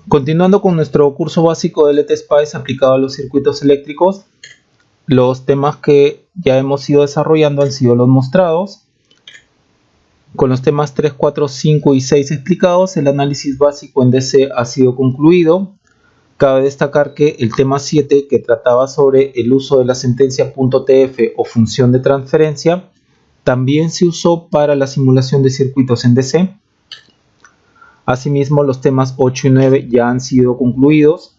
Continuando con nuestro curso básico de LTSpice aplicado a los circuitos eléctricos, los temas que ya hemos ido desarrollando han sido los mostrados. Con los temas 3, 4, 5 y 6 explicados, el análisis básico en DC ha sido concluido. Cabe destacar que el tema 7, que trataba sobre el uso de la sentencia .tf o función de transferencia, también se usó para la simulación de circuitos en DC. Asimismo, los temas 8 y 9 ya han sido concluidos.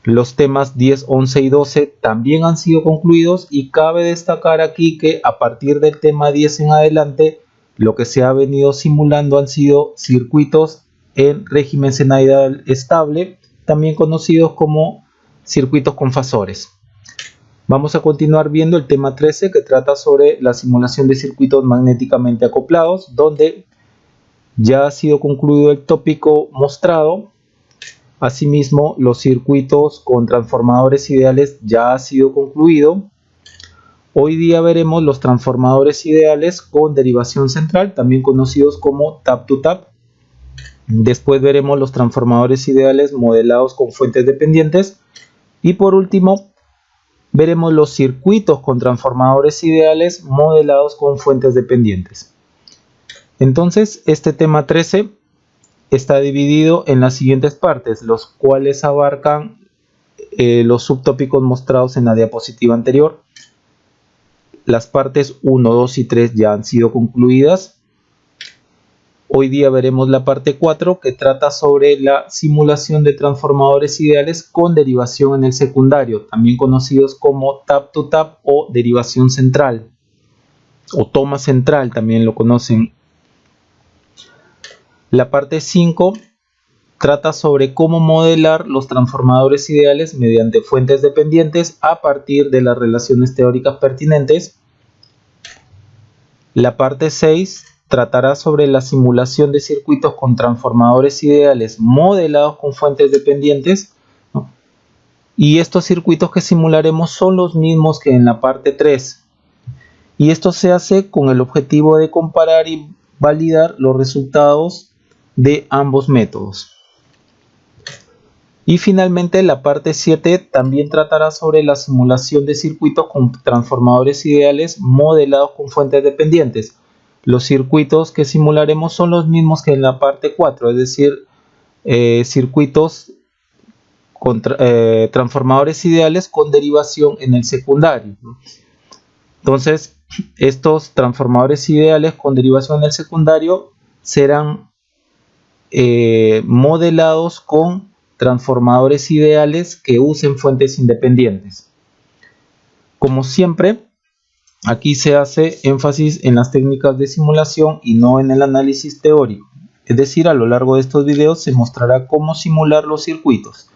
Los temas 10, 11 y 12 también han sido concluidos, y cabe destacar aquí que a partir del tema 10 en adelante, lo que se ha venido simulando han sido circuitos en régimen senoidal estable, también conocidos como circuitos con fasores. Vamos a continuar viendo el tema 13, que trata sobre la simulación de circuitos magnéticamente acoplados, donde ya ha sido concluido el tópico mostrado. Asimismo, los circuitos con transformadores ideales ya ha sido concluido. Hoy día veremos los transformadores ideales con derivación central, también conocidos como tap-to-tap. Después veremos los transformadores ideales modelados con fuentes dependientes. Y por último, veremos los circuitos con transformadores ideales modelados con fuentes dependientes. Entonces, este tema 13 está dividido en las siguientes partes, los cuales abarcan los subtópicos mostrados en la diapositiva anterior. Las partes 1, 2 y 3 ya han sido concluidas. Hoy día veremos la parte 4, que trata sobre la simulación de transformadores ideales con derivación en el secundario, también conocidos como tap-to-tap o derivación central, o toma central también lo conocen. La parte 5 trata sobre cómo modelar los transformadores ideales mediante fuentes dependientes a partir de las relaciones teóricas pertinentes. La parte 6 tratará sobre la simulación de circuitos con transformadores ideales modelados con fuentes dependientes, ¿no? Y estos circuitos que simularemos son los mismos que en la parte 3. Y esto se hace con el objetivo de comparar y validar los resultados de ambos métodos. Y finalmente la parte 7 también tratará sobre la simulación de circuitos con transformadores ideales modelados con fuentes dependientes. Los circuitos que simularemos son los mismos que en la parte 4, es decir, circuitos con transformadores ideales con derivación en el secundario. Entonces, estos transformadores ideales con derivación en el secundario serán modelados con transformadores ideales que usen fuentes independientes. Como siempre, aquí se hace énfasis en las técnicas de simulación y no en el análisis teórico. Es decir, a lo largo de estos videos se mostrará cómo simular los circuitos.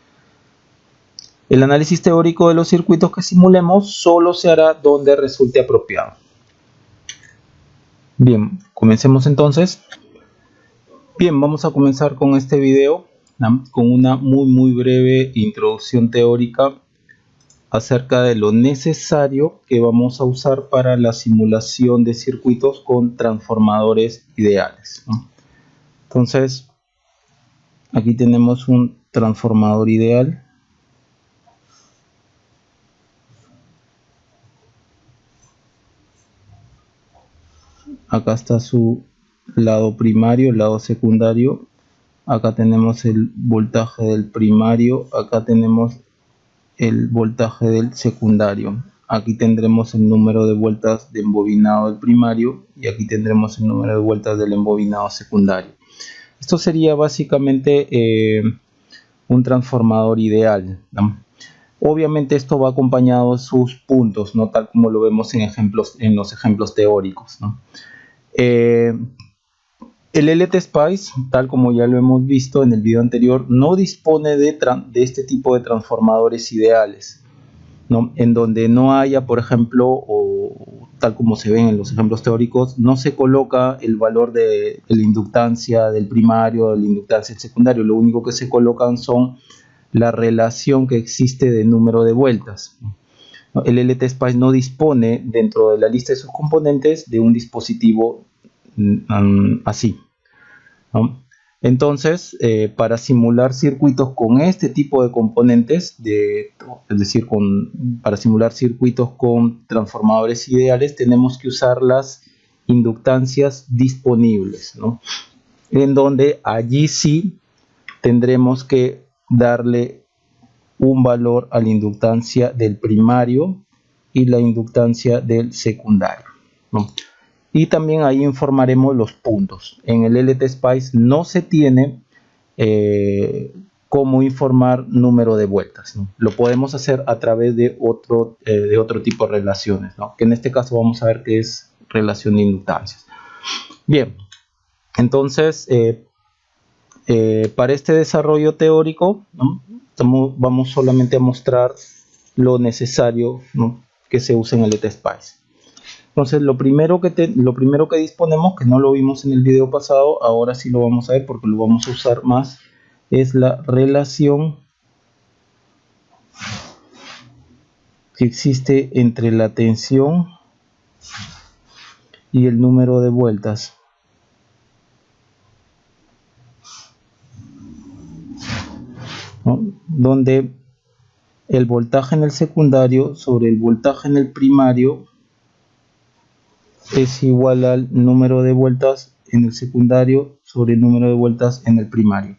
El análisis teórico de los circuitos que simulemos solo se hará donde resulte apropiado. Bien, comencemos entonces. Bien, vamos a comenzar con este video con una muy breve introducción teórica acerca de lo necesario que vamos a usar para la simulación de circuitos con transformadores ideales, ¿no? Entonces, aquí tenemos un transformador ideal. Acá está su lado primario, el lado secundario. Acá tenemos el voltaje del primario, acá tenemos el voltaje del secundario. Aquí tendremos el número de vueltas de embobinado del primario y aquí tendremos el número de vueltas del embobinado secundario. Esto sería básicamente un transformador ideal, ¿no? Obviamente esto va acompañado de sus puntos, ¿no? Tal como lo vemos en los ejemplos teóricos, ¿no? El LTSpice, tal como ya lo hemos visto en el video anterior, no dispone de este tipo de transformadores ideales, ¿no? En donde no haya, por ejemplo, o tal como se ven en los ejemplos teóricos, no se coloca el valor de la inductancia del primario, de la inductancia del secundario. Lo único que se colocan son la relación que existe de número de vueltas. El LTSpice no dispone dentro de la lista de sus componentes de un dispositivo así, ¿no? Entonces, para simular circuitos con este tipo de componentes, es decir, para simular circuitos con transformadores ideales, tenemos que usar las inductancias disponibles, ¿no? En donde allí sí tendremos que darle un valor a la inductancia del primario y la inductancia del secundario, ¿no? Y también ahí informaremos los puntos. En el LTSpice no se tiene cómo informar número de vueltas, ¿no? Lo podemos hacer a través de otro tipo de relaciones, ¿no? Que en este caso vamos a ver que es relación de inductancias. Bien, entonces para este desarrollo teórico, ¿no? Vamos solamente a mostrar lo necesario, ¿no? Que se usa en el LTSpice. Entonces lo primero que disponemos, que no lo vimos en el video pasado, ahora sí lo vamos a ver porque lo vamos a usar más, es la relación que existe entre la tensión y el número de vueltas. ¿No? Donde el voltaje en el secundario sobre el voltaje en el primario es igual al número de vueltas en el secundario sobre el número de vueltas en el primario.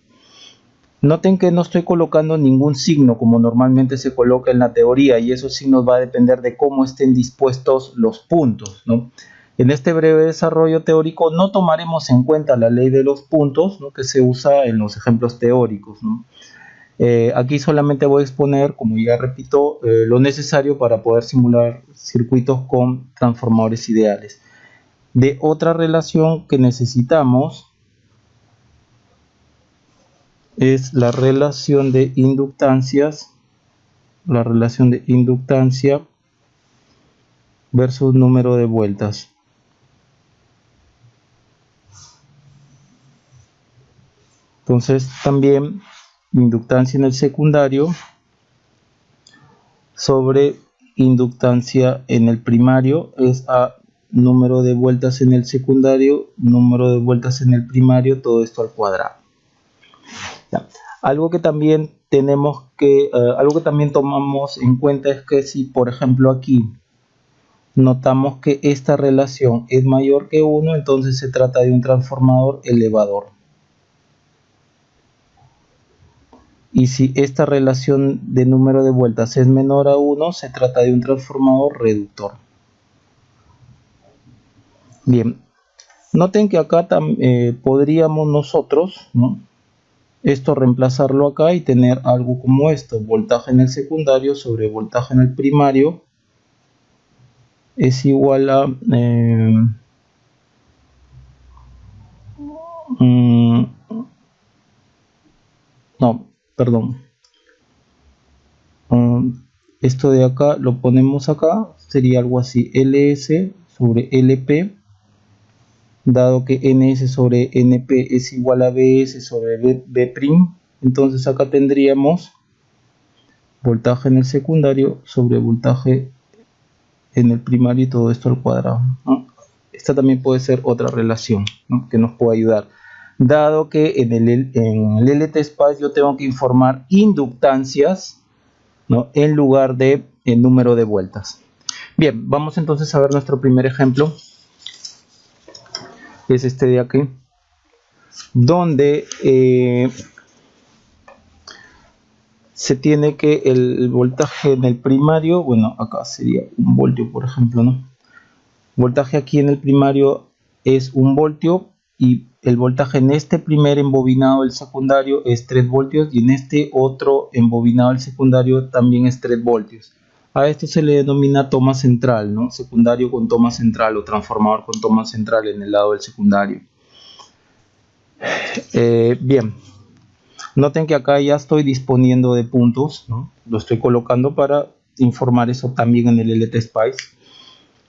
Noten que no estoy colocando ningún signo como normalmente se coloca en la teoría, y esos signos va a depender de cómo estén dispuestos los puntos, ¿no? En este breve desarrollo teórico no tomaremos en cuenta la ley de los puntos, ¿no? Que se usa en los ejemplos teóricos, ¿no? Aquí solamente voy a exponer, como ya repito, lo necesario para poder simular circuitos con transformadores ideales. De otra relación que necesitamos es la relación de inductancias, la relación de inductancia versus número de vueltas. Entonces también inductancia en el secundario sobre inductancia en el primario es a número de vueltas en el secundario, número de vueltas en el primario, todo esto al cuadrado. Ya. Algo que también tomamos en cuenta es que si, por ejemplo, aquí notamos que esta relación es mayor que 1, entonces se trata de un transformador elevador. Y si esta relación de número de vueltas es menor a 1, se trata de un transformador reductor. Bien, noten que acá podríamos nosotros, ¿no?, esto reemplazarlo acá y tener algo como esto: voltaje en el secundario sobre voltaje en el primario es igual a esto de acá lo ponemos acá, sería algo así: LS sobre LP, dado que NS sobre NP es igual a BS sobre B', entonces acá tendríamos voltaje en el secundario sobre voltaje en el primario y todo esto al cuadrado, ¿no? Esta también puede ser otra relación, ¿no?, que nos puede ayudar, dado que en el LTSpice yo tengo que informar inductancias, ¿no?, en lugar de el número de vueltas. Bien, vamos entonces a ver nuestro primer ejemplo. Es este de aquí, donde se tiene que el voltaje en el primario, bueno, acá sería 1 voltio, por ejemplo, ¿no? Voltaje aquí en el primario es 1 voltio y el voltaje en este primer embobinado del secundario es 3 voltios y en este otro embobinado del secundario también es 3 voltios. A esto se le denomina toma central, ¿no? Secundario con toma central o transformador con toma central en el lado del secundario. Bien, noten que acá ya estoy disponiendo de puntos, ¿no? Lo estoy colocando para informar eso también en el LTSpice.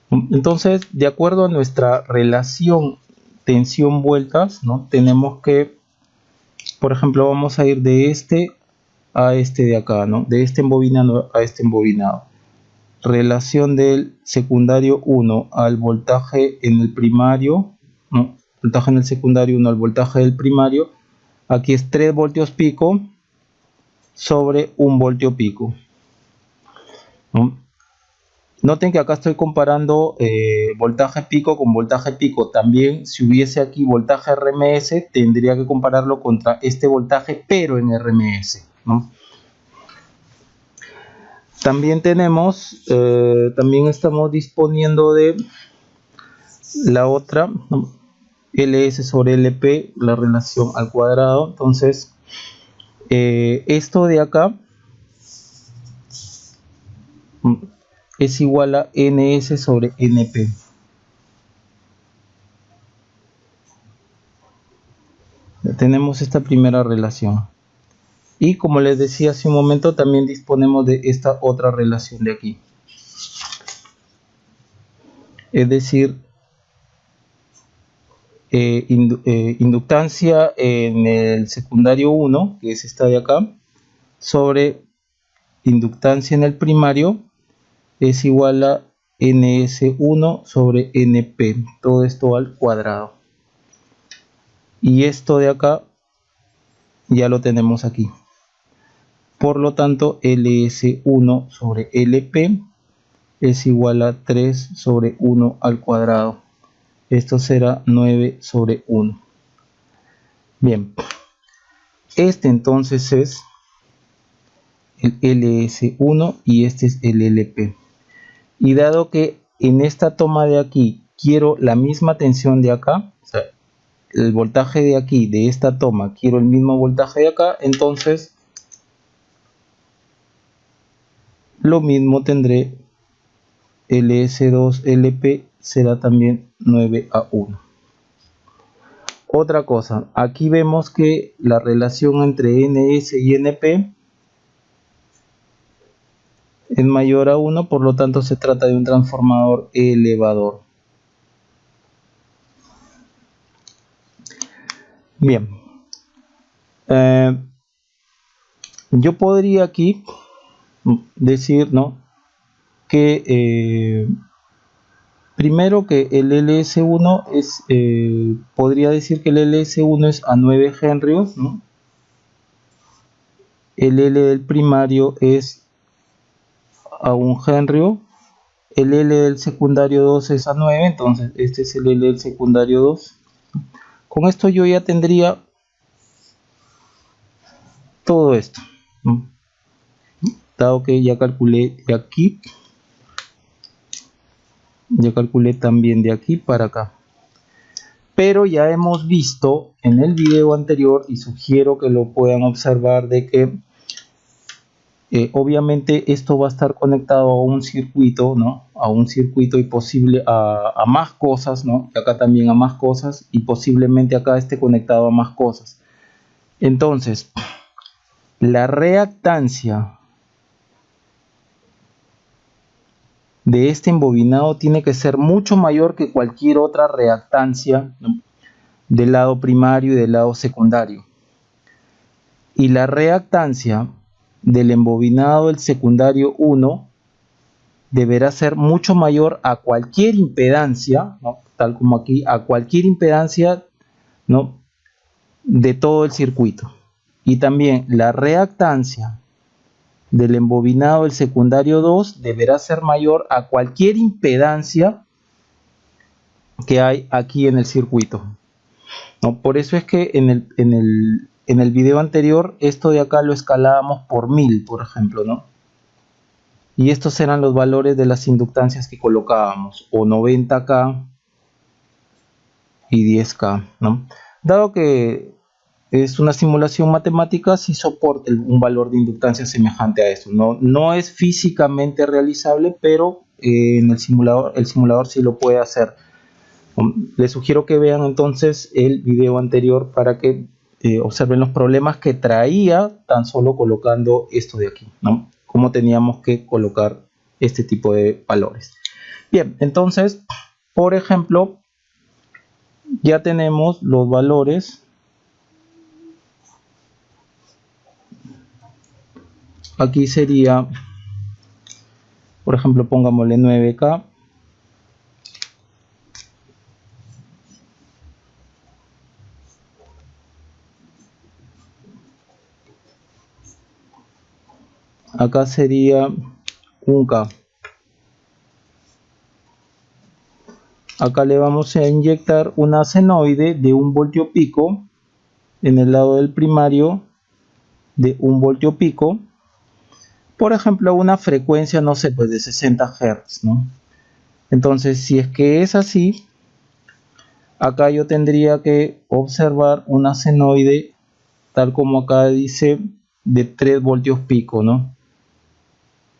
Entonces, de acuerdo a nuestra relación tensión-vueltas, ¿no?, tenemos que, por ejemplo, vamos a ir de este a este de acá, ¿no?, de este embobinado a este embobinado. Relación del secundario 1 al voltaje en el primario, ¿no?, voltaje en el secundario 1 al voltaje del primario, Aquí es 3 voltios pico sobre 1 voltio pico. Noten que acá estoy comparando voltaje pico con voltaje pico. También si hubiese aquí voltaje RMS, tendría que compararlo contra este voltaje, pero en RMS, ¿no? También tenemos, también estamos disponiendo de la otra, ¿no? LS sobre LP, la relación al cuadrado. Entonces, esto de acá es igual a NS sobre NP. Ya tenemos esta primera relación. Y como les decía hace un momento, también disponemos de esta otra relación de aquí. Es decir, inductancia en el secundario 1, que es esta de acá, sobre inductancia en el primario, es igual a NS1 sobre NP, todo esto al cuadrado. Y esto de acá ya lo tenemos aquí. Por lo tanto, LS1 sobre LP es igual a 3 sobre 1 al cuadrado. Esto será 9 sobre 1. Bien, este entonces es el LS1 y este es el LP. Y dado que en esta toma de aquí quiero la misma tensión de acá, o sea, el voltaje de aquí, de esta toma, quiero el mismo voltaje de acá, entonces lo mismo tendré, LS2 LP será también 9 a 1. Otra cosa, aquí vemos que la relación entre NS y NP es mayor a 1, por lo tanto se trata de un transformador elevador. Bien, yo podría aquí decir, ¿no?, que primero que el LS1 es, podría decir que el LS1 es a 9 henrios, ¿no? El L del primario es a 1 henrio, el L del secundario 2 es a 9, entonces este es el L del secundario 2. Con esto yo ya tendría todo esto, ¿no?, dado que ya calculé de aquí, ya calculé también de aquí para acá. Pero ya hemos visto en el video anterior, y sugiero que lo puedan observar, de que obviamente esto va a estar conectado a un circuito, ¿no?, a un circuito y posible a más cosas, ¿no?, y acá también a más cosas, y posiblemente acá esté conectado a más cosas. Entonces, la reactancia de este embobinado tiene que ser mucho mayor que cualquier otra reactancia, ¿no?, del lado primario y del lado secundario. Y la reactancia del embobinado del secundario 1 deberá ser mucho mayor a cualquier impedancia, ¿no?, tal como aquí, a cualquier impedancia, ¿no?, de todo el circuito. Y también la reactancia del embobinado del secundario 2 deberá ser mayor a cualquier impedancia que hay aquí en el circuito, ¿no? Por eso es que en el video anterior esto de acá lo escalábamos por 1000, por ejemplo, ¿no? Y estos eran los valores de las inductancias que colocábamos, o 90K y 10K, ¿no? Dado que es una simulación matemática, sí soporta un valor de inductancia semejante a eso. No es físicamente realizable, pero en el simulador sí lo puede hacer. Les sugiero que vean entonces el video anterior para que observen los problemas que traía tan solo colocando esto de aquí, ¿no?, cómo teníamos que colocar este tipo de valores. Bien, entonces, por ejemplo, ya tenemos los valores. Aquí sería, por ejemplo, pongámosle 9K. acá sería 1K. Acá le vamos a inyectar una senoide de 1 voltio pico en el lado del primario de 1 voltio pico, por ejemplo, una frecuencia, no sé, pues de 60 Hz, ¿no? Entonces, si es que es así, acá yo tendría que observar una senoide, tal como acá dice, de 3 voltios pico, ¿no?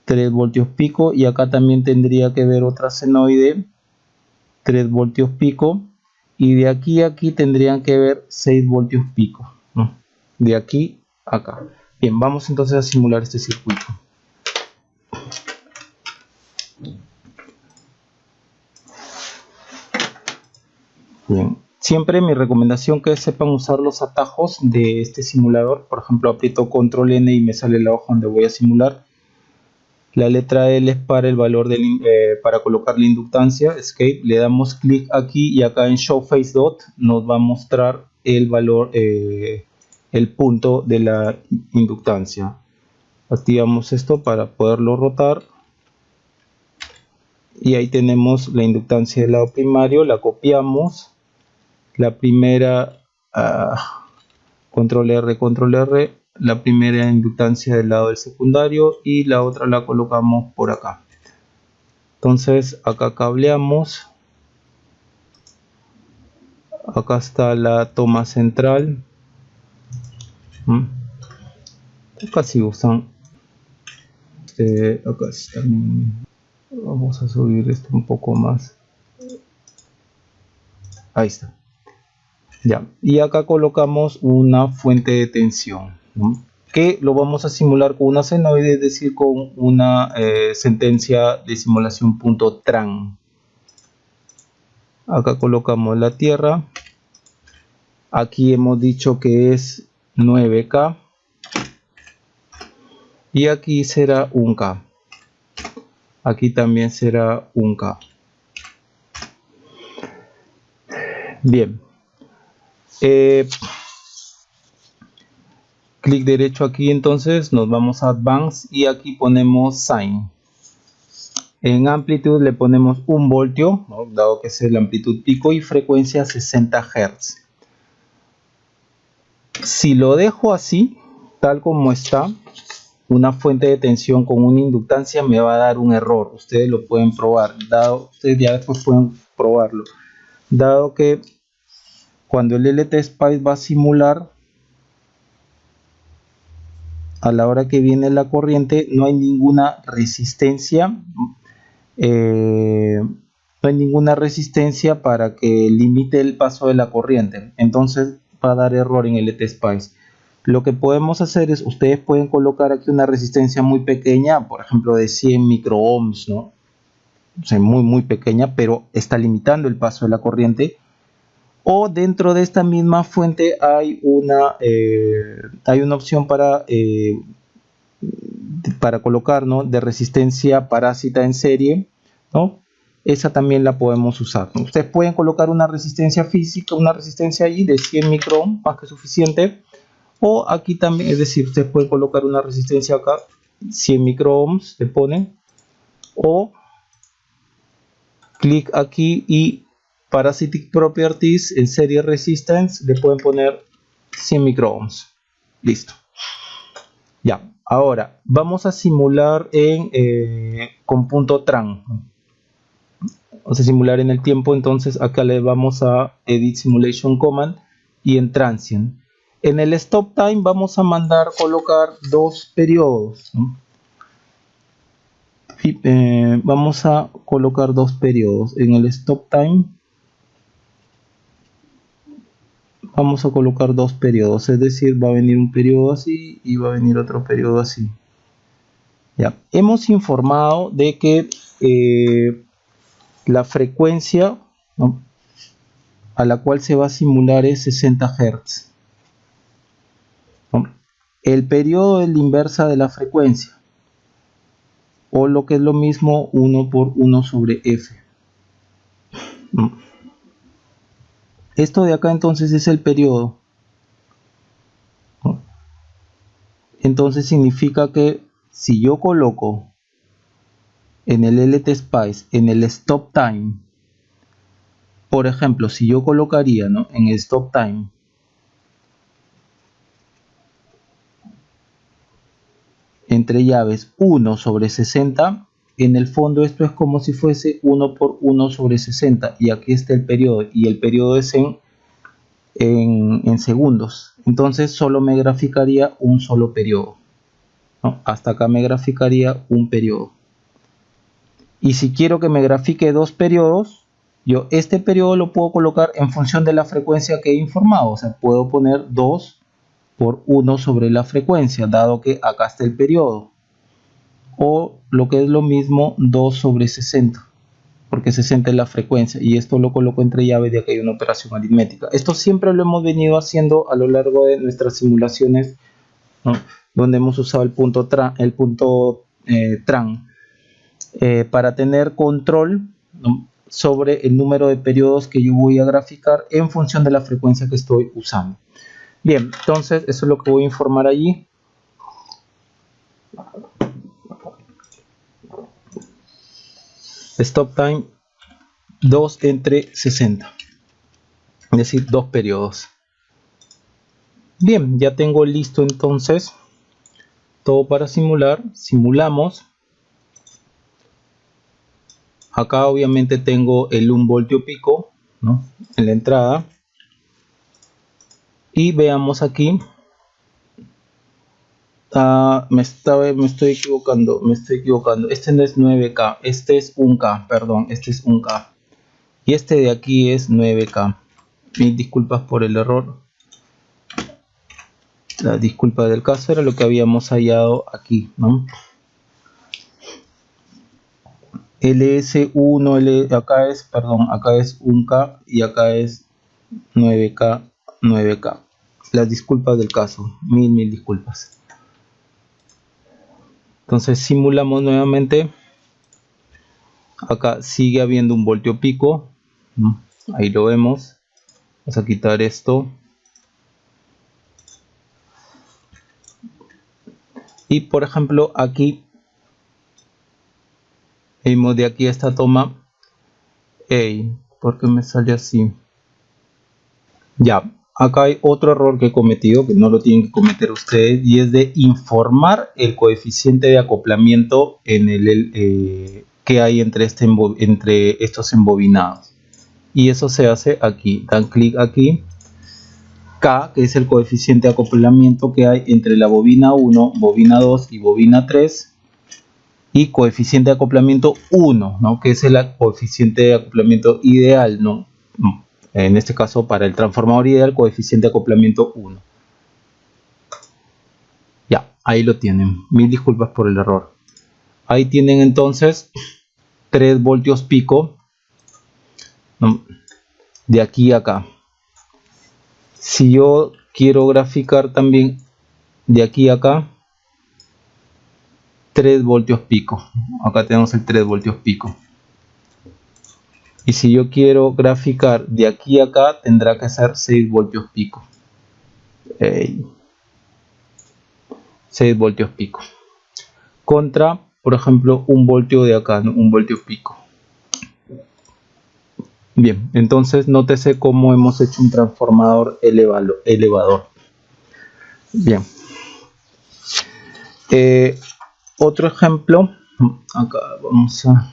3 voltios pico, y acá también tendría que ver otra senoide, 3 voltios pico, y de aquí a aquí tendrían que ver 6 voltios pico, ¿no? De aquí a acá. Bien, vamos entonces a simular este circuito. Bien, siempre mi recomendación que sepan usar los atajos de este simulador. Por ejemplo, aprieto control N y me sale la hoja donde voy a simular. La letra L es para el valor para colocar la inductancia, escape. Le damos clic aquí y acá en show face dot nos va a mostrar el valor, el punto de la inductancia. Activamos esto para poderlo rotar. Y ahí tenemos la inductancia del lado primario, la copiamos. La primera, control R, la primera inductancia del lado del secundario y la otra la colocamos por acá. Entonces acá cableamos, acá está la toma central, acá sí usan, acá está. Vamos a subir esto un poco más, ahí está. Ya, y acá colocamos una fuente de tensión, ¿no? Que lo vamos a simular con una senoide, es decir, con una sentencia de simulación .tran. Acá colocamos la tierra. Aquí hemos dicho que es 9K. Y aquí será 1K. Aquí también será 1K. Bien. Clic derecho aquí, entonces nos vamos a Advanced y aquí ponemos Sine. En amplitud le ponemos 1 voltio, ¿no? Dado que es la amplitud pico, y frecuencia 60 Hz. Si lo dejo así, tal como está, una fuente de tensión con una inductancia me va a dar un error. Ustedes lo pueden probar, ustedes ya después pueden probarlo. Dado que cuando el LTSpice va a simular, a la hora que viene la corriente no hay ninguna resistencia, para que limite el paso de la corriente. Entonces va a dar error en el LTSpice. Lo que podemos hacer es, ustedes pueden colocar aquí una resistencia muy pequeña, por ejemplo de 100 microohms, ¿no? O sea, muy pequeña, pero está limitando el paso de la corriente. O dentro de esta misma fuente hay una opción para colocar, ¿no?, de resistencia parásita en serie, ¿no? Esa también la podemos usar, ¿no? Ustedes pueden colocar una resistencia física, una resistencia allí de 100 microohms, más que suficiente. O aquí también, es decir, ustedes pueden colocar una resistencia acá, 100 microohms, le ponen. O clic aquí y Parasitic Properties en Serie Resistance le pueden poner 100 microohms. Listo. Ya, ahora vamos a simular con .tran. Vamos a simular en el tiempo, entonces acá le vamos a Edit Simulation Command y en Transient. En el Stop Time vamos a mandar colocar 2 periodos, ¿no? Vamos a colocar 2 periodos. En el Stop Time vamos a colocar 2 periodos, es decir, va a venir un periodo así y va a venir otro periodo así. Ya, hemos informado de que la frecuencia, ¿no?, a la cual se va a simular es 60 Hz. ¿No? El periodo es la inversa de la frecuencia, o lo que es lo mismo, 1 por 1 sobre f. ¿No? Esto de acá entonces es el periodo, ¿no? Entonces significa que si yo coloco en el LTSpice, en el Stop Time, por ejemplo, si yo colocaría, ¿no?, en el Stop Time entre llaves 1 sobre 60, en el fondo esto es como si fuese 1 por 1 sobre 60, y aquí está el periodo, y el periodo es en segundos. Entonces solo me graficaría un solo periodo, ¿no? Hasta acá me graficaría un periodo. Y si quiero que me grafique dos periodos, yo este periodo lo puedo colocar en función de la frecuencia que he informado. O sea, puedo poner 2 por 1 sobre la frecuencia, dado que acá está el periodo. O lo que es lo mismo, 2 sobre 60, porque 60 es la frecuencia. Y esto lo coloco entre llaves, ya que hay una operación aritmética. Esto siempre lo hemos venido haciendo a lo largo de nuestras simulaciones, ¿no?, donde hemos usado el punto tran. Para tener control, ¿no?, sobre el número de periodos que yo voy a graficar en función de la frecuencia que estoy usando. Bien, entonces eso es lo que voy a informar allí. Stop time 2 entre 60, es decir, 2 periodos. Bien, ya tengo listo entonces todo para simular. Simulamos. Acá obviamente tengo el 1 voltio pico, ¿no?, en la entrada. Y veamos aquí. Me estoy equivocando. Este no es 9K, este es 1K, perdón, este es 1K. Y este de aquí es 9K. Mil disculpas por el error. La disculpa del caso era lo que habíamos hallado aquí, ¿no? LS1, acá es 1K y acá es 9K, 9K. Las disculpas del caso, mil disculpas. Entonces simulamos nuevamente. Acá sigue habiendo un voltio pico, ¿no?, ahí lo vemos. Vamos a quitar esto. Y por ejemplo aquí vimos de aquí a esta toma. ¿Por qué me sale así? Ya, acá hay otro error que he cometido, que no lo tienen que cometer ustedes, y es de informar el coeficiente de acoplamiento en que hay entre estos embobinados. Y eso se hace aquí. Dan clic aquí. K, que es el coeficiente de acoplamiento que hay entre la bobina 1, bobina 2 y bobina 3. Y coeficiente de acoplamiento 1, ¿no?, que es el coeficiente de acoplamiento ideal, ¿no? En este caso, para el transformador ideal, coeficiente de acoplamiento 1. Ya, ahí lo tienen. Mil disculpas por el error. Ahí tienen entonces 3 voltios pico, ¿no?, de aquí a acá. Si yo quiero graficar también de aquí a acá, 3 voltios pico. Acá tenemos el 3 voltios pico. Y si yo quiero graficar de aquí a acá, tendrá que ser 6 voltios pico. 6 voltios pico. Contra, por ejemplo, 1 voltio de acá, ¿no?, 1 voltio pico. Bien, entonces nótese cómo hemos hecho un transformador elevador. Bien. Otro ejemplo. Acá vamos a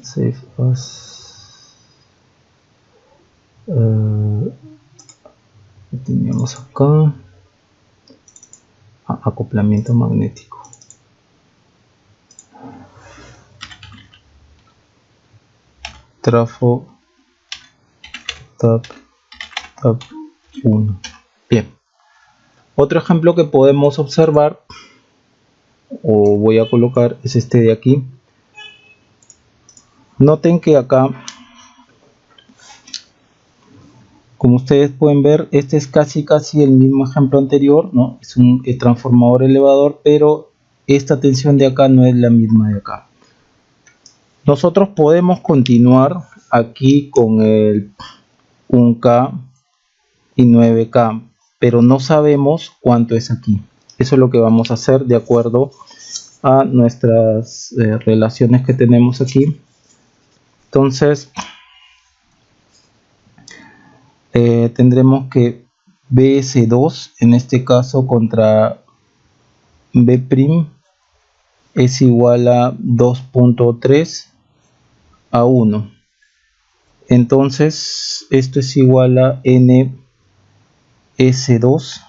save as. Teníamos acá acoplamiento magnético. Trafo tab 1. Bien, otro ejemplo que podemos observar, o voy a colocar, es este de aquí. Noten que acá, como ustedes pueden ver, este es casi el mismo ejemplo anterior, ¿no? Es un transformador elevador, pero esta tensión de acá no es la misma de acá. Nosotros podemos continuar aquí con el 1K y 9K, pero no sabemos cuánto es aquí. Eso es lo que vamos a hacer de acuerdo a nuestras relaciones que tenemos aquí. Entonces tendremos que BS2 en este caso contra B' es igual a 2.3 a 1. Entonces esto es igual a NS2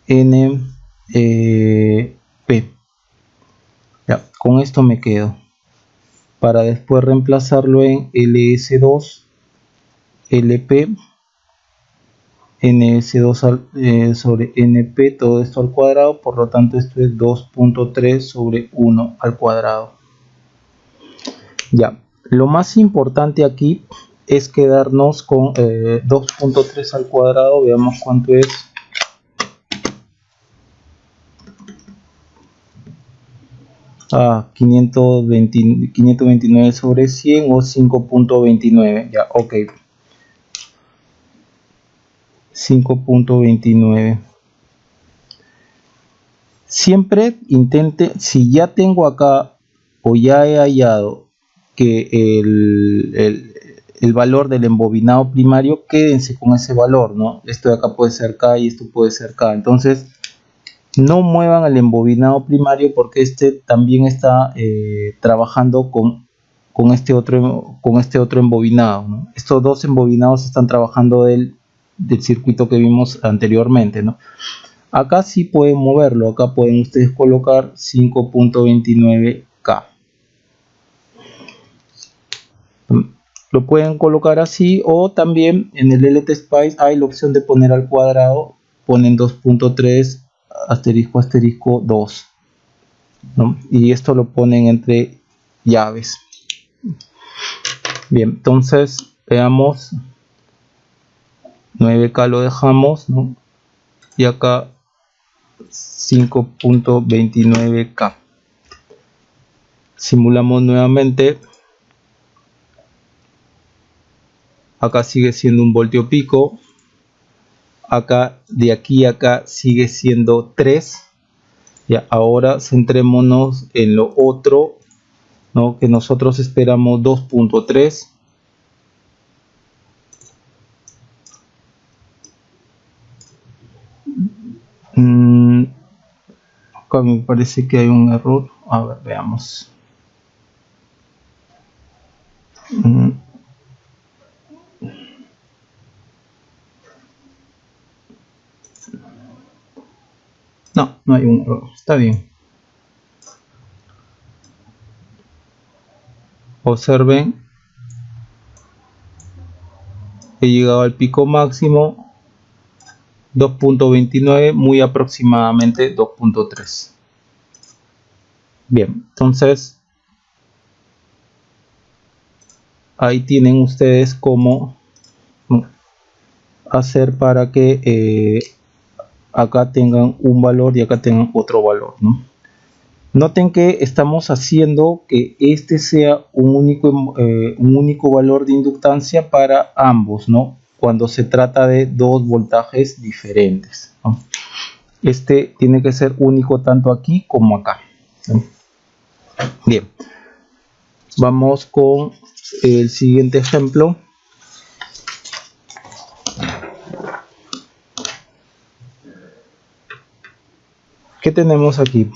NP. Ya, con esto me quedo para después reemplazarlo en LS2 LP NS2 sobre NP, todo esto al cuadrado, por lo tanto esto es 2.3 sobre 1 al cuadrado. Ya, lo más importante aquí es quedarnos con 2.3 al cuadrado. Veamos cuánto es. Ah, 529 sobre 100 o 5.29. Ya, ok. 5.29. Siempre intente, si ya tengo acá o ya he hallado que el valor del embobinado primario, quédense con ese valor, ¿no? Esto de acá puede ser K y esto puede ser K. Entonces, no muevan al embobinado primario porque este también está trabajando con este otro embobinado, ¿no? Estos dos embobinados están trabajando del circuito que vimos anteriormente, ¿no? Acá sí pueden moverlo, acá pueden ustedes colocar 5.29K. Lo pueden colocar así, o también en el LTSpice hay la opción de poner al cuadrado, ponen 2.3 asterisco asterisco 2, ¿no? Y esto lo ponen entre llaves. Bien, entonces veamos, 9K lo dejamos, ¿no? Y acá 5.29K. Simulamos nuevamente. Acá sigue siendo un voltio pico. Acá, de aquí a acá, sigue siendo 3. Ya, ahora centrémonos en lo otro, ¿no? Que nosotros esperamos 2.3. Acá me parece que hay un error. A ver, veamos. No, no hay un error. Está bien. Observen. He llegado al pico máximo. 2.29, muy aproximadamente 2.3. Bien, entonces ahí tienen ustedes cómo hacer para que acá tengan un valor y acá tengan otro valor, ¿no? Noten que estamos haciendo que este sea un único valor de inductancia para ambos, ¿no? Cuando se trata de dos voltajes diferentes, ¿no? Este tiene que ser único tanto aquí como acá, ¿no? Bien, vamos con el siguiente ejemplo. ¿Qué tenemos aquí?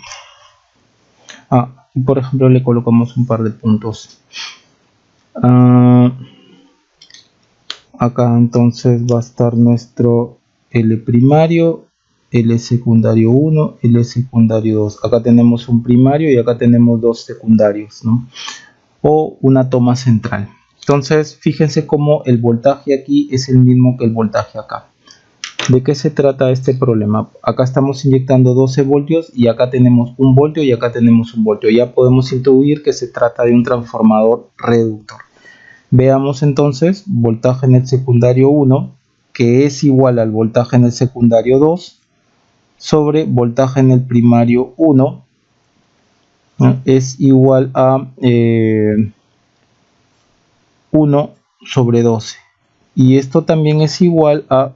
Por ejemplo, le colocamos un par de puntos. Acá entonces va a estar nuestro L primario, L secundario 1, L secundario 2. Acá tenemos un primario y acá tenemos dos secundarios, ¿no? O una toma central. Entonces, fíjense cómo el voltaje aquí es el mismo que el voltaje acá. ¿De qué se trata este problema? Acá estamos inyectando 12 voltios y acá tenemos 1 voltio y acá tenemos 1 voltio. Ya podemos intuir que se trata de un transformador reductor. Veamos entonces voltaje en el secundario 1, que es igual al voltaje en el secundario 2, sobre voltaje en el primario 1, es igual a 1 sobre 12. Y esto también es igual a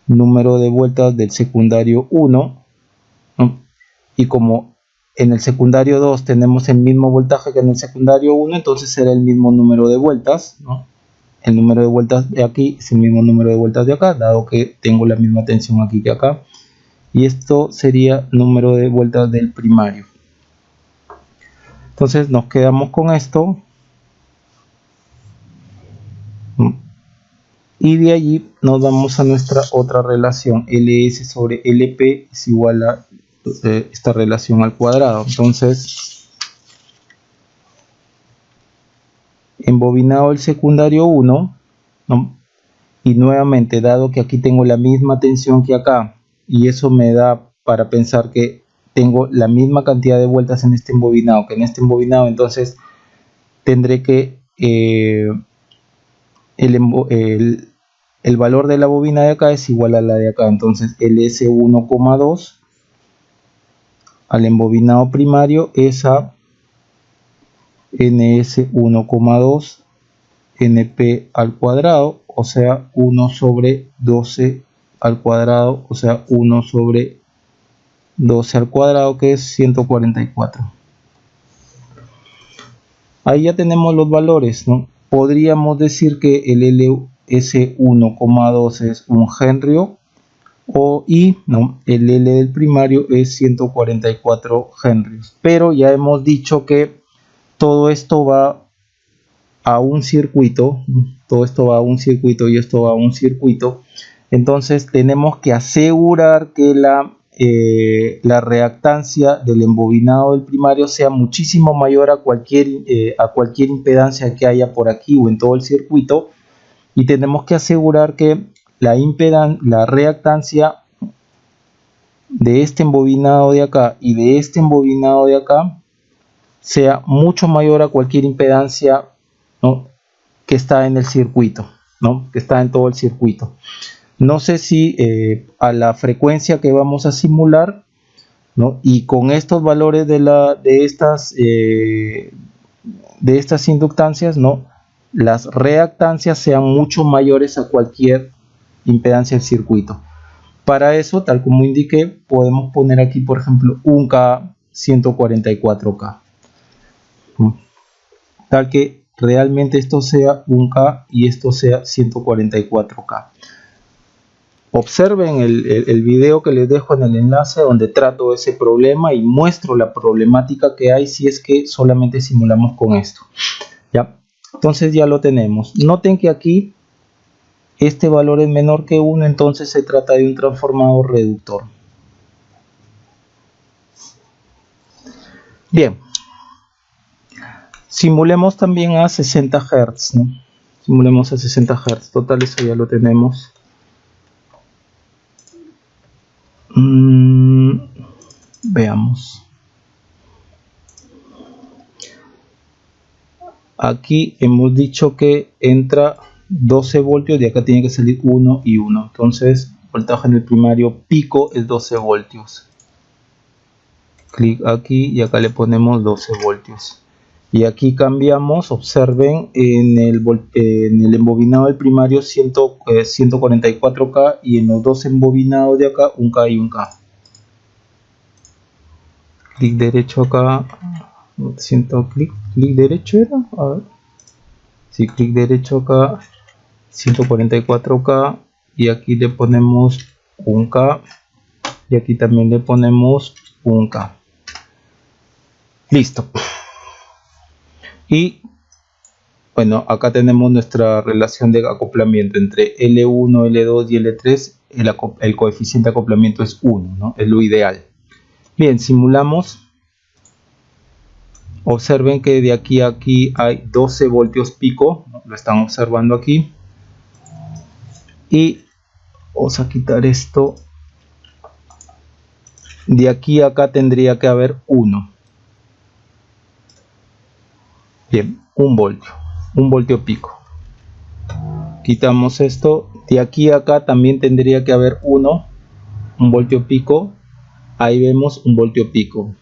número de vueltas del secundario 1, ¿no? Y como en el secundario 2 tenemos el mismo voltaje que en el secundario 1, entonces será el mismo número de vueltas, ¿no? El número de vueltas de aquí es el mismo número de vueltas de acá, dado que tengo la misma tensión aquí que acá. Y esto sería número de vueltas del primario. Entonces nos quedamos con esto. Y de allí nos vamos a nuestra otra relación. LS sobre LP es igual a esta relación al cuadrado. Entonces, embobinado el secundario 1, ¿no? Y nuevamente, dado que aquí tengo la misma tensión que acá, y eso me da para pensar que tengo la misma cantidad de vueltas en este embobinado que en este embobinado, entonces tendré que el valor de la bobina de acá es igual a la de acá. Entonces LS1,2 al embobinado primario es a NS1,2 NP al cuadrado, o sea 1 sobre 12 al cuadrado, o sea 1 sobre 12 al cuadrado, que es 144. Ahí ya tenemos los valores, ¿no? Podríamos decir que el LS1,2 es un henrio, ¿no? El L del primario es 144 henrios. Pero ya hemos dicho que todo esto va a un circuito, todo esto va a un circuito y esto va a un circuito. Entonces tenemos que asegurar que la reactancia del embobinado del primario sea muchísimo mayor a cualquier impedancia que haya por aquí o en todo el circuito, y tenemos que asegurar que la reactancia de este embobinado de acá y de este embobinado de acá sea mucho mayor a cualquier impedancia, ¿no?, que está en el circuito, ¿no?, que está en todo el circuito. No sé si a la frecuencia que vamos a simular, ¿no?, y con estos valores de estas inductancias, ¿no?, las reactancias sean mucho mayores a cualquier impedancia del circuito. Para eso, tal como indiqué, podemos poner aquí, por ejemplo, un K 144K, tal que realmente esto sea un K y esto sea 144K. Observen el video que les dejo en el enlace, donde trato ese problema y muestro la problemática que hay si es que solamente simulamos con esto. ¿Ya? Entonces ya lo tenemos. Noten que aquí este valor es menor que 1, entonces se trata de un transformador reductor. Bien. Simulemos también a 60 Hz, ¿no? Simulemos a 60 Hz. Total, eso ya lo tenemos. Veamos. Aquí hemos dicho que entra 12 voltios y acá tiene que salir 1 y 1. Entonces, voltaje en el primario pico es 12 voltios. Clic aquí y acá le ponemos 12 voltios. Y aquí cambiamos, observen, en el embobinado del primario 144K y en los dos embobinados de acá 1K y 1K. Clic derecho acá, clic derecho era, a ver, sí, clic derecho acá, 144K, y aquí le ponemos 1K y aquí también le ponemos 1K. Listo. Y bueno, acá tenemos nuestra relación de acoplamiento entre L1, L2 y L3. El coeficiente de acoplamiento es 1, ¿no? Es lo ideal. Bien, simulamos. Observen que de aquí a aquí hay 12 voltios pico, ¿no? Lo están observando aquí. Y vamos a quitar esto. De aquí a acá tendría que haber 1. Bien, un voltio pico. Quitamos esto. De aquí a acá también tendría que haber un voltio pico. Ahí vemos un voltio pico.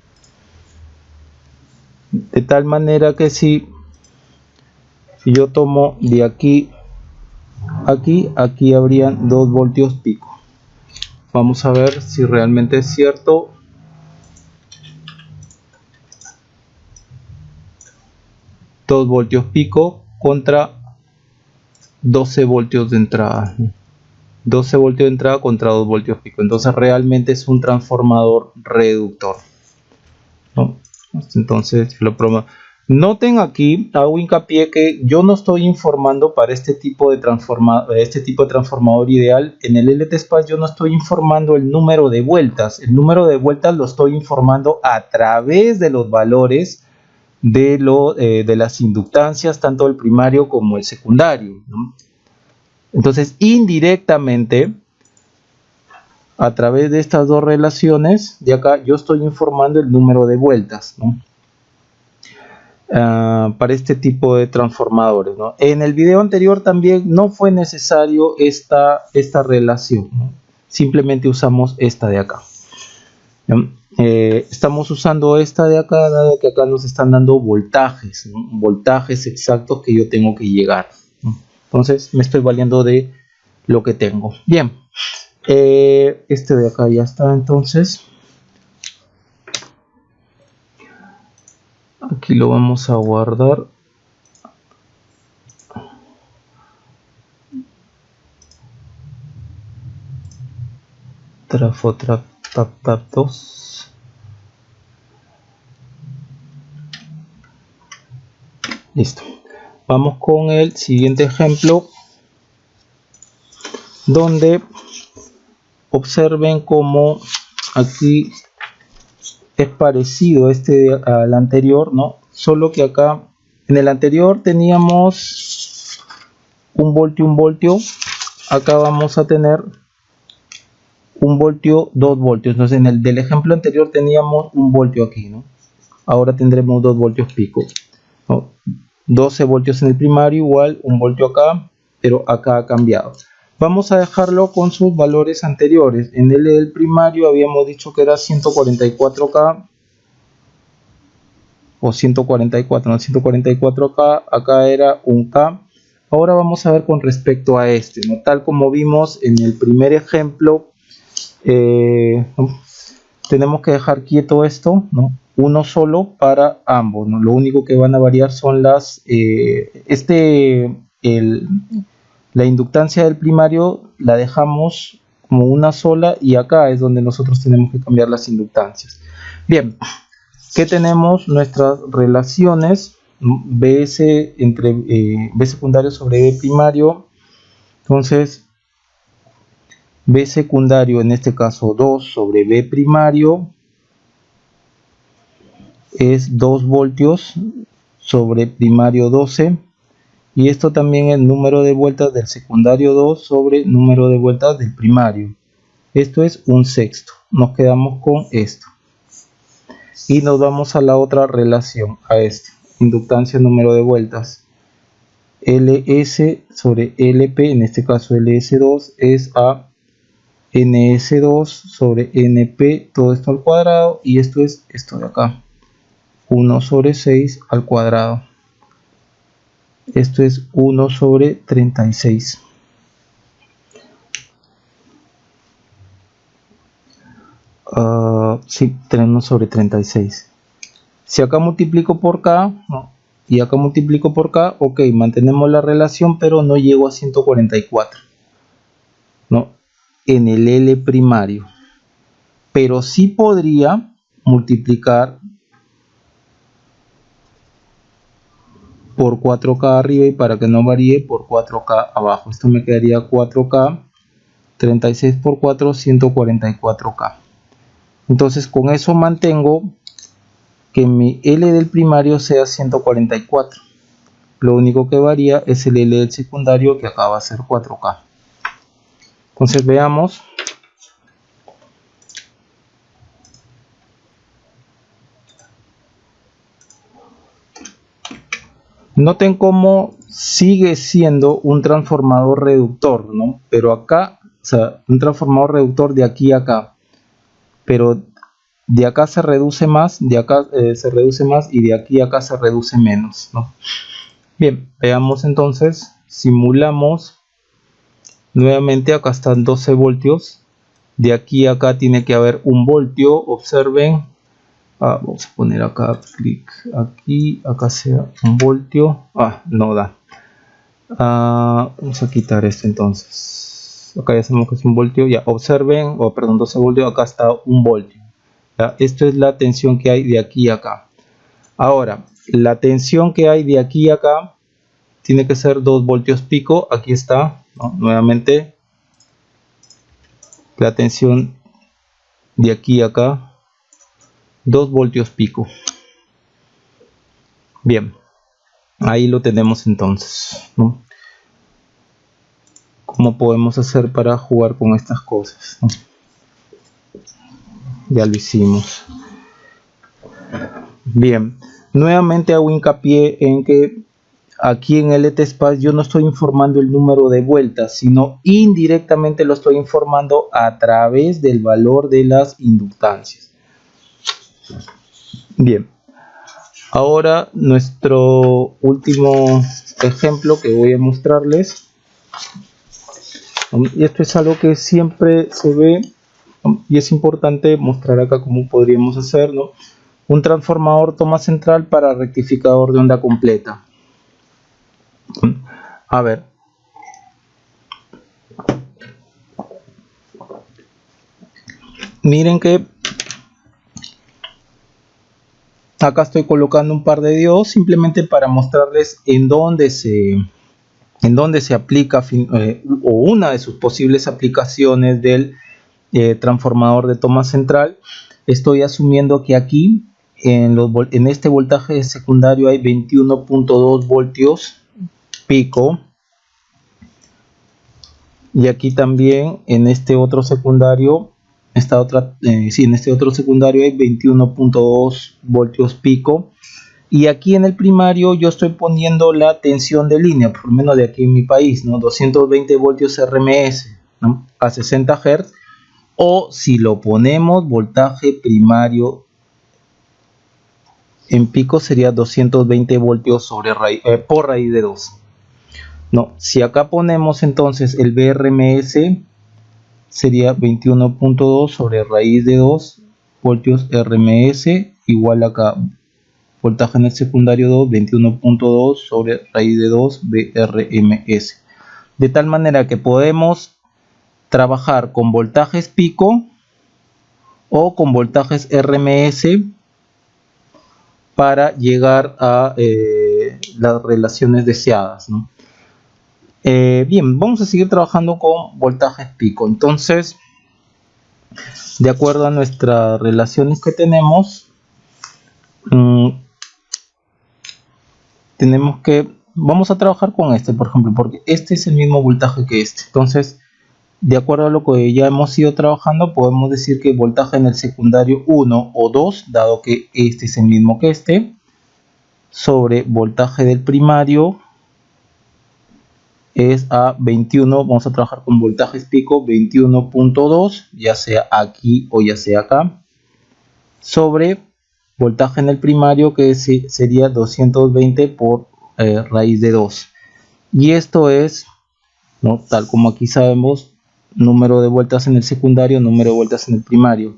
De tal manera que si yo tomo de aquí a aquí habrían 2 voltios pico. Vamos a ver si realmente es cierto. $2 voltios pico contra 12 voltios de entrada. 12 voltios de entrada contra 2 voltios pico. Entonces realmente es un transformador reductor, ¿no? Entonces lo promo. Noten aquí, hago hincapié que yo no estoy informando para este tipo de transformador ideal. En el LTSPACE yo no estoy informando el número de vueltas. El número de vueltas lo estoy informando a través de los valores de las inductancias, tanto el primario como el secundario, ¿no? Entonces, indirectamente, a través de estas dos relaciones de acá, yo estoy informando el número de vueltas, ¿no? Para este tipo de transformadores, ¿no? En el video anterior también no fue necesario esta relación, ¿no? Simplemente usamos esta de acá, ¿no? Estamos usando esta de acá, dado que acá nos están dando voltajes, ¿no? Voltajes exactos que yo tengo que llegar, ¿no? Entonces me estoy valiendo de lo que tengo. Bien, este de acá ya está. Entonces aquí lo vamos a guardar. Trafo tap 2. Listo. Vamos con el siguiente ejemplo, donde observen cómo aquí es parecido al anterior, ¿no? Solo que acá en el anterior teníamos 1 voltio, 1 voltio. Acá vamos a tener 1 voltio, 2 voltios. Entonces en el del ejemplo anterior teníamos 1 voltio aquí, ¿no? Ahora tendremos 2 voltios pico, ¿no? 12 voltios en el primario, igual 1 voltio acá, pero acá ha cambiado. Vamos a dejarlo con sus valores anteriores. En el del primario habíamos dicho que era 144K o 144, no, 144K, acá era 1K. Ahora vamos a ver con respecto a este, ¿no? Tal como vimos en el primer ejemplo, tenemos que dejar quieto esto, ¿no? Uno solo para ambos, ¿no? Lo único que van a variar son la inductancia del primario la dejamos como una sola, y acá es donde nosotros tenemos que cambiar las inductancias. Bien, ¿qué tenemos? Nuestras relaciones BS entre B secundario sobre B primario. Entonces B secundario, en este caso 2 sobre B primario, es 2 voltios sobre primario 12, y esto también es número de vueltas del secundario 2 sobre número de vueltas del primario. Esto es 1/6. Nos quedamos con esto y nos vamos a la otra relación, a esta inductancia número de vueltas. LS sobre LP, en este caso LS2, es a NS2 sobre NP, todo esto al cuadrado, y esto es esto de acá, 1 sobre 6 al cuadrado. Esto es 1 sobre 36. Sí, tenemos sobre 36. Si acá multiplico por K, ¿no? Y acá multiplico por K, ok, mantenemos la relación, pero no llego a 144, ¿no? En el L primario. Pero sí podría multiplicar por 4K arriba, y para que no varíe, por 4K abajo. Esto me quedaría 4K, 36 por 4, 144K. Entonces con eso mantengo que mi L del primario sea 144. Lo único que varía es el L del secundario, que acá va a ser 4K. Entonces veamos. Noten cómo sigue siendo un transformador reductor, ¿no? Pero acá, o sea, un transformador reductor de aquí a acá. Pero de acá se reduce más, de acá se reduce más, y de aquí a acá se reduce menos, ¿no? Bien, veamos entonces, simulamos nuevamente. Acá están 12 voltios De aquí a acá tiene que haber un voltio. Observen. Vamos a poner acá clic aquí, acá sea un voltio. No da. Vamos a quitar esto entonces. Acá ya sabemos que es un voltio. Ya observen, perdón, 12 voltios. Acá está un voltio. ¿Ya? Esto es la tensión que hay de aquí a acá. Ahora, la tensión que hay de aquí a acá tiene que ser 2 voltios pico. Aquí está, ¿no? Nuevamente, la tensión de aquí a acá, 2 voltios pico. Bien, ahí lo tenemos entonces, ¿no? ¿Cómo podemos hacer para jugar con estas cosas, ¿no? Ya lo hicimos. Bien, nuevamente hago hincapié en que aquí en el LTSpace yo no estoy informando el número de vueltas, sino indirectamente lo estoy informando a través del valor de las inductancias. Bien, ahora nuestro último ejemplo que voy a mostrarles, y esto es algo que siempre se ve y es importante mostrar acá cómo podríamos hacerlo. Un transformador toma central para rectificador de onda completa. A ver, miren que acá estoy colocando un par de diodos simplemente para mostrarles en dónde se aplica o una de sus posibles aplicaciones del transformador de toma central. Estoy asumiendo que aquí en este voltaje secundario hay 21.2 voltios pico, y aquí también en este otro secundario en este otro secundario hay 21.2 voltios pico, y aquí en el primario yo estoy poniendo la tensión de línea, por lo menos de aquí en mi país, ¿no? 220 voltios RMS, ¿no? A 60 Hz, o si lo ponemos voltaje primario en pico sería 220 voltios por raíz de 2. No, si acá ponemos entonces el VRMS sería 21.2 sobre raíz de 2 voltios RMS, igual acá voltaje en el secundario 2, 21.2 sobre raíz de 2 VRMS. De tal manera que podemos trabajar con voltajes pico o con voltajes RMS para llegar a las relaciones deseadas, ¿no? Bien, vamos a seguir trabajando con voltajes pico. Entonces, de acuerdo a nuestras relaciones que tenemos, vamos a trabajar con este, por ejemplo, porque este es el mismo voltaje que este. Entonces, de acuerdo a lo que ya hemos ido trabajando, podemos decir que voltaje en el secundario 1 o 2, dado que este es el mismo que este, sobre voltaje del primario es a 21, vamos a trabajar con voltajes pico 21.2, ya sea aquí o ya sea acá, sobre voltaje en el primario que sería 220 por raíz de 2. Y esto es, ¿no?, tal como aquí sabemos, número de vueltas en el secundario, número de vueltas en el primario.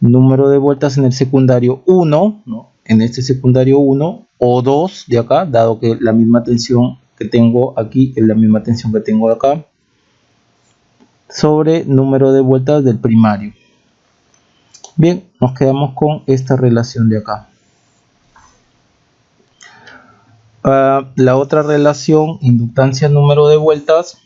Número de vueltas en el secundario 1, ¿no?, en este secundario 1, o 2 de acá, dado que la misma tensión que tengo aquí es la misma tensión que tengo acá, sobre número de vueltas del primario. Bien, nos quedamos con esta relación de acá. La otra relación, inductancia número de vueltas,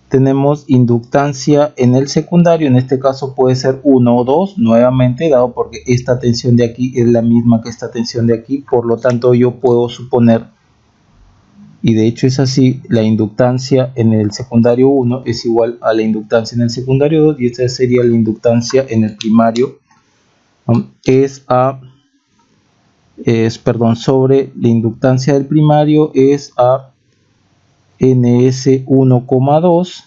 tenemos inductancia en el secundario, en este caso puede ser 1 o 2, nuevamente, dado porque esta tensión de aquí es la misma que esta tensión de aquí, por lo tanto yo puedo suponer, y de hecho es así, la inductancia en el secundario 1 es igual a la inductancia en el secundario 2, y esta sería la inductancia en el primario, sobre la inductancia del primario es a ns1,2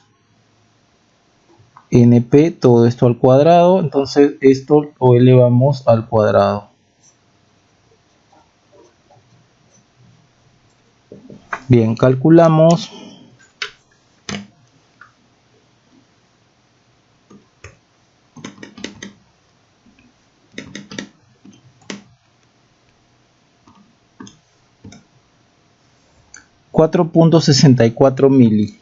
np, todo esto al cuadrado, entonces esto lo elevamos al cuadrado. Bien, calculamos. 4.64 mili.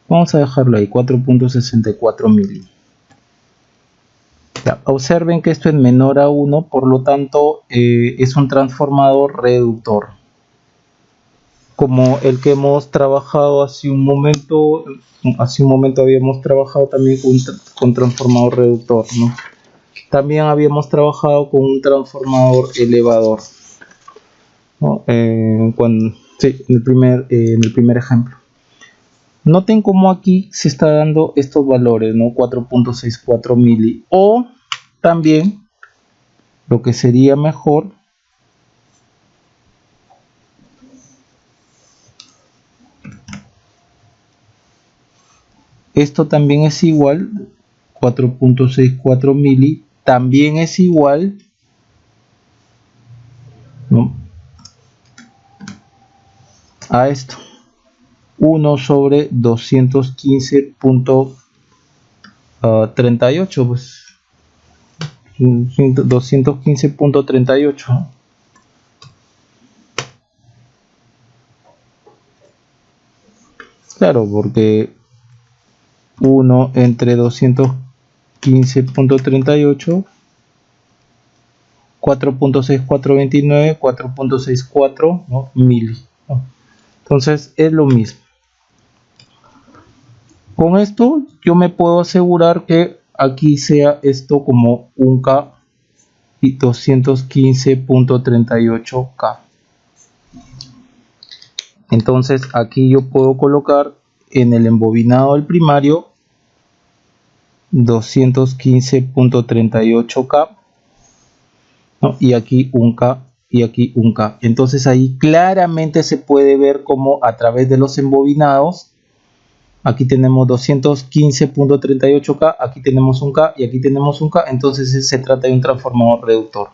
Vamos a dejarlo ahí, 4.64 mili. Ya, observen que esto es menor a 1, por lo tanto es un transformador reductor, como el que hemos trabajado hace un momento. Hace un momento habíamos trabajado también con transformador reductor, ¿no? También habíamos trabajado con un transformador elevador, ¿no? Sí, en el primer ejemplo. Noten cómo aquí se está dando estos valores, ¿no? 4.64 mili. O también, lo que sería mejor, esto también es igual, 4.64 mili, también es igual, ¿no?, a esto, 1 sobre 215.38, pues 215.38. Claro, porque 1 entre 215.38, 4.6429, 4.64, ¿no?, mili, ¿no? Entonces es lo mismo. Con esto yo me puedo asegurar que aquí sea esto como 1K y 215.38K. Entonces aquí yo puedo colocar en el embobinado del primario 215.38K, ¿no?, y aquí 1K y aquí 1K. Entonces ahí claramente se puede ver cómo a través de los embobinados, aquí tenemos 215.38K, aquí tenemos 1K y aquí tenemos 1K. Entonces se trata de un transformador reductor.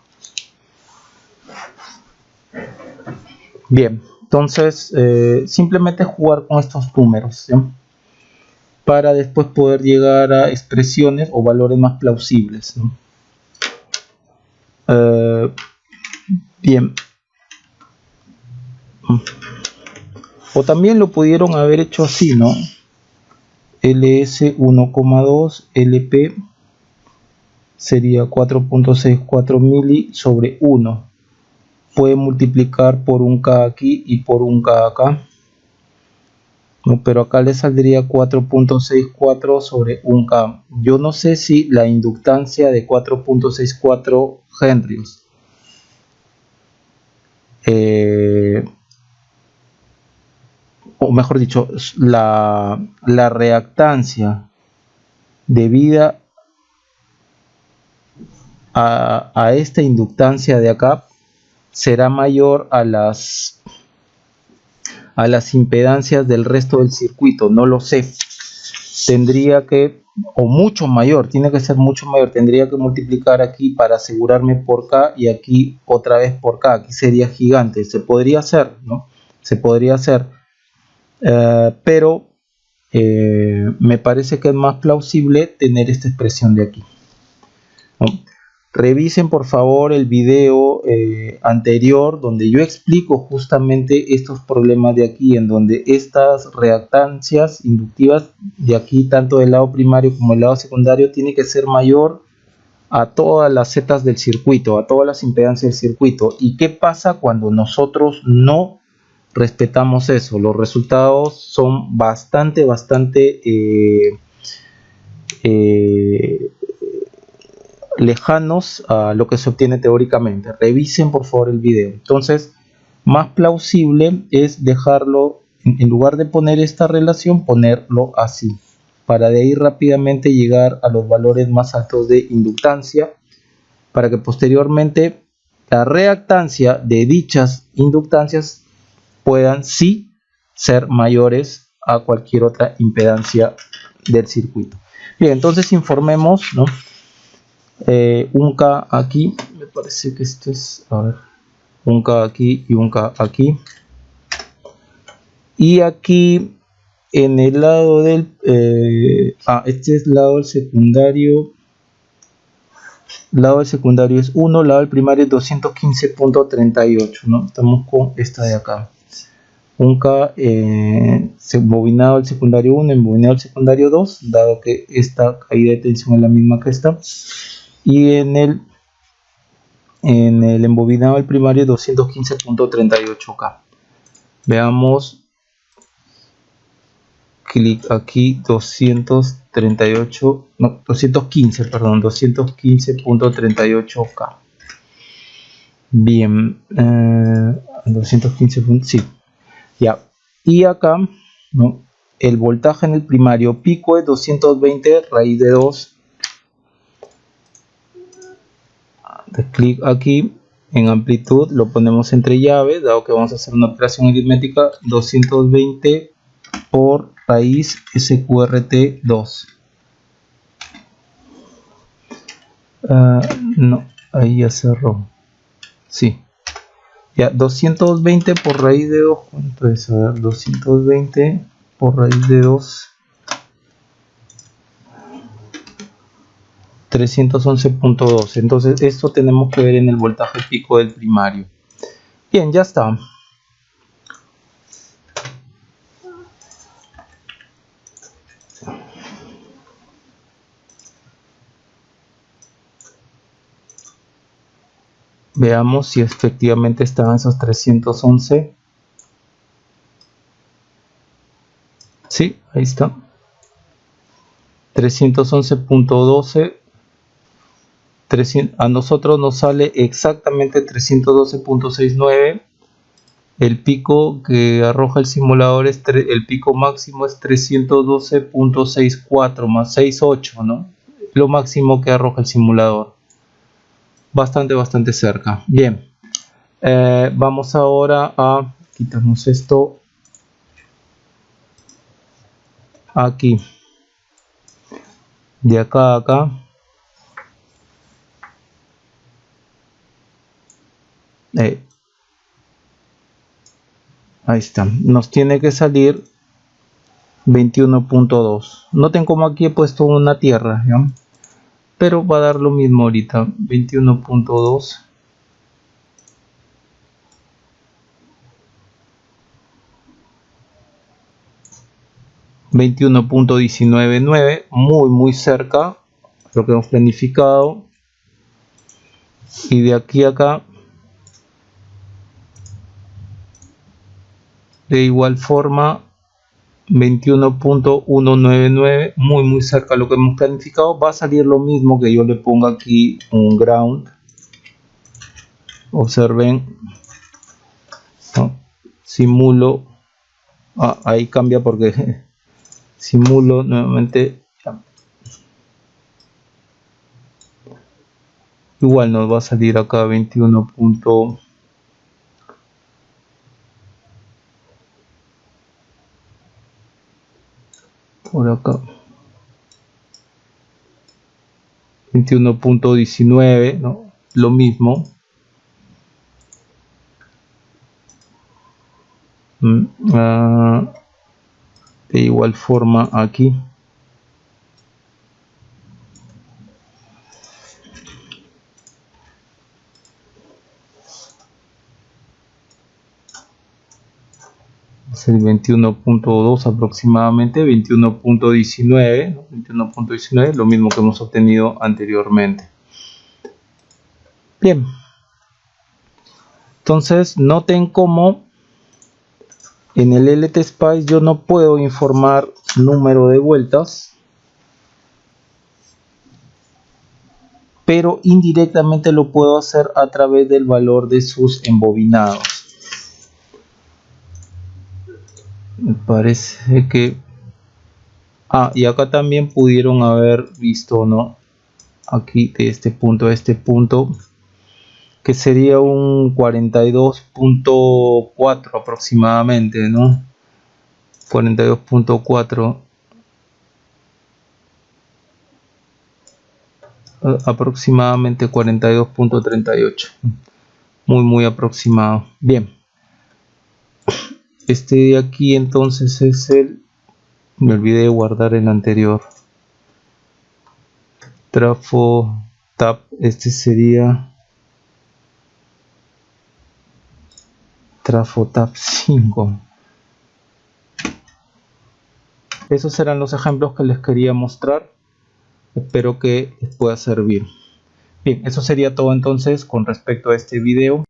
Bien, entonces simplemente jugar con estos números, ¿sí?, para después poder llegar a expresiones o valores más plausibles, ¿no? Bien. O también lo pudieron haber hecho así, ¿no? LS 1,2 LP sería 4.64 mili sobre 1. Puede multiplicar por 1K aquí y por 1K acá, ¿no? Pero acá le saldría 4.64 sobre 1K. Yo no sé si la inductancia de 4.64 henrios o mejor dicho, la reactancia debida a esta inductancia de acá será mayor a las impedancias del resto del circuito. No lo sé, tendría que, o mucho mayor, tiene que ser mucho mayor, tendría que multiplicar aquí para asegurarme por K y aquí otra vez por K. Aquí sería gigante. Se podría hacer, ¿no? Se podría hacer, pero me parece que es más plausible tener esta expresión de aquí, ¿no? Revisen por favor el video anterior donde yo explico justamente estos problemas de aquí, en donde estas reactancias inductivas de aquí, tanto del lado primario como del lado secundario, tiene que ser mayor a todas las zetas del circuito, a todas las impedancias del circuito. ¿Y qué pasa cuando nosotros no respetamos eso? Los resultados son bastante lejanos a lo que se obtiene teóricamente. Revisen por favor el video. Entonces, más plausible es dejarlo, en lugar de poner esta relación, ponerlo así, para de ahí rápidamente llegar a los valores más altos de inductancia, para que posteriormente la reactancia de dichas inductancias puedan sí ser mayores a cualquier otra impedancia del circuito. Bien, entonces informemos, ¿no? 1K aquí, me parece que este es, a ver, 1K aquí y 1K aquí, y aquí en el lado del este es el lado del secundario, lado del secundario es 1, lado del primario es 215.38, ¿no? Estamos con esta de acá. Un K embobinado al secundario 1, embobinado al secundario 2, dado que esta caída de tensión es la misma que esta. Y en el embobinado al primario 215.38K. Veamos, clic aquí, 215.38K. Bien, 215, sí, ya. Y acá, ¿no? El voltaje en el primario pico es 220 raíz de 2. Clic aquí en amplitud, lo ponemos entre llaves, dado que vamos a hacer una operación aritmética. 220 por raíz SQRT 2. No, ahí ya cerró. Sí, ya, 220 por raíz de 2. ¿Cuánto es? A ver, 220 por raíz de 2. 311.2. Entonces esto tenemos que ver en el voltaje pico del primario. Bien, ya está. Veamos si efectivamente están esos 311. Sí, ahí está. 311.12. A nosotros nos sale exactamente 312.69. El pico que arroja el simulador es el pico máximo es 312.64 más 68, ¿no? Lo máximo que arroja el simulador. Bastante cerca. Bien, vamos ahora a quitamos esto aquí, de acá a acá. Ahí está, nos tiene que salir 21.2. Noten como aquí he puesto una tierra, ¿ya? Pero va a dar lo mismo ahorita. 21.2. $21.199, muy cerca lo que hemos planificado. Y de aquí a acá, de igual forma, 21.199, muy cerca de lo que hemos planificado. Va a salir lo mismo que yo le ponga aquí un ground. Observen, ¿no? Simulo, ahí cambia porque simulo nuevamente. Igual nos va a salir acá 21. Por acá 21.19, ¿no? Lo mismo. De igual forma aquí. Es el 21.2 aproximadamente, 21.19, ¿no? 21.19, lo mismo que hemos obtenido anteriormente. Bien, entonces noten cómo en el LTSpice yo no puedo informar número de vueltas, pero indirectamente lo puedo hacer a través del valor de sus embobinados. Me parece que y acá también pudieron haber visto, ¿no? Aquí de este punto a este punto, que sería un 42.4 aproximadamente, ¿no? 42.4 aproximadamente, 42.38, muy aproximado. Bien, este de aquí entonces es me olvidé de guardar el anterior. Trafo tab, este sería Trafo tab 5. Esos serán los ejemplos que les quería mostrar. Espero que les pueda servir. Bien, eso sería todo entonces con respecto a este video.